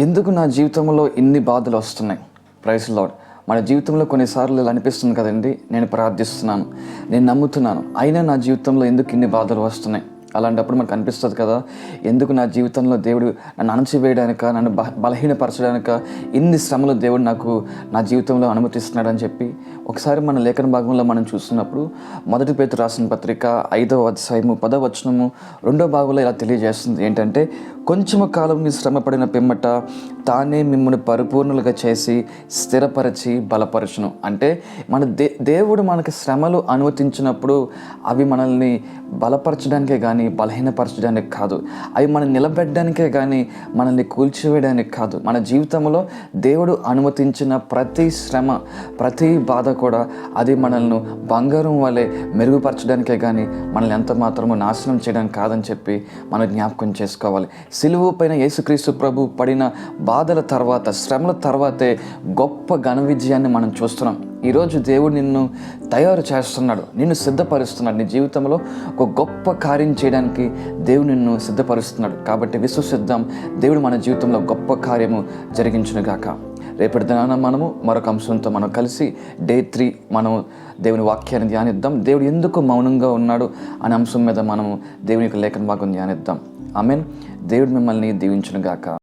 ఎందుకు నా జీవితంలో ఇన్ని బాధలు వస్తున్నాయి? Praise Lord. మన జీవితంలో కొన్నిసార్లు ఇలా అనిపిస్తుంది కదండి, నేను ప్రార్థిస్తున్నాను, నేను నమ్ముతున్నాను, అయినా నా జీవితంలో ఎందుకు ఇన్ని బాధలు వస్తున్నాయి? అలాంటప్పుడు మనకు అనిపిస్తుంది కదా, ఎందుకు నా జీవితంలో దేవుడు నన్ను అణచివేయడానిక, నన్ను బలహీనపరచడానిక ఇన్ని శ్రమలు దేవుడు నాకు నా జీవితంలో అనుమతిస్తున్నాడని చెప్పి. ఒకసారి మన లేఖన భాగంలో మనం చూస్తున్నప్పుడు మొదటి పేతురు రాసిన పత్రిక 5వ అధ్యాయము 10వ వచనము 2వ భాగంలో ఇలా తెలియజేస్తుంది ఏంటంటే, కొంచెము కాలం మీ శ్రమపడిన పిమ్మట తానే మిమ్మల్ని పరిపూర్ణులుగా చేసి స్థిరపరిచి బలపరచును. అంటే మన దేవుడు మనకి శ్రమలు అనుమతించినప్పుడు అవి మనల్ని బలపరచడానికే కానీ బలహీనపరచడానికి కాదు, అవి మనం నిలబెట్టడానికే కానీ మనల్ని కూల్చివేయడానికి కాదు. మన జీవితంలో దేవుడు అనుమతించిన ప్రతి శ్రమ, ప్రతి బాధ కూడా అది మనల్ని బంగారం వలె మెరుగుపరచడానికే కానీ మనల్ని ఎంత మాత్రమో నాశనం చేయడానికి కాదని చెప్పి మనం జ్ఞాపకం చేసుకోవాలి. సిలువ పైన యేసుక్రీస్తు ప్రభు పడిన బాధల తర్వాత, శ్రమల తర్వాతే గొప్ప ఘన విజయాన్ని మనం చూస్తున్నాం. ఈరోజు దేవుడు నిన్ను తయారు చేస్తున్నాడు, నిన్ను సిద్ధపరుస్తున్నాడు. నీ జీవితంలో ఒక గొప్ప కార్యం చేయడానికి దేవుడు నిన్ను సిద్ధపరుస్తున్నాడు. కాబట్టి విశ్వసిద్దాం, దేవుడు మన జీవితంలో గొప్ప కార్యము జరిగించునుగాక. రేపటి దినాన మనము మరొక అంశంతో మనం కలిసి డే 3 మనము దేవుని వాక్యాన్ని ధ్యానిద్దాం. దేవుడు ఎందుకు మౌనంగా ఉన్నాడు అనే అంశం మీద మనము దేవుని యొక్క లేఖన భాగం ధ్యానిద్దాం. ఆమేన్. దేవుడు మిమ్మల్ని దీవించునుగాక.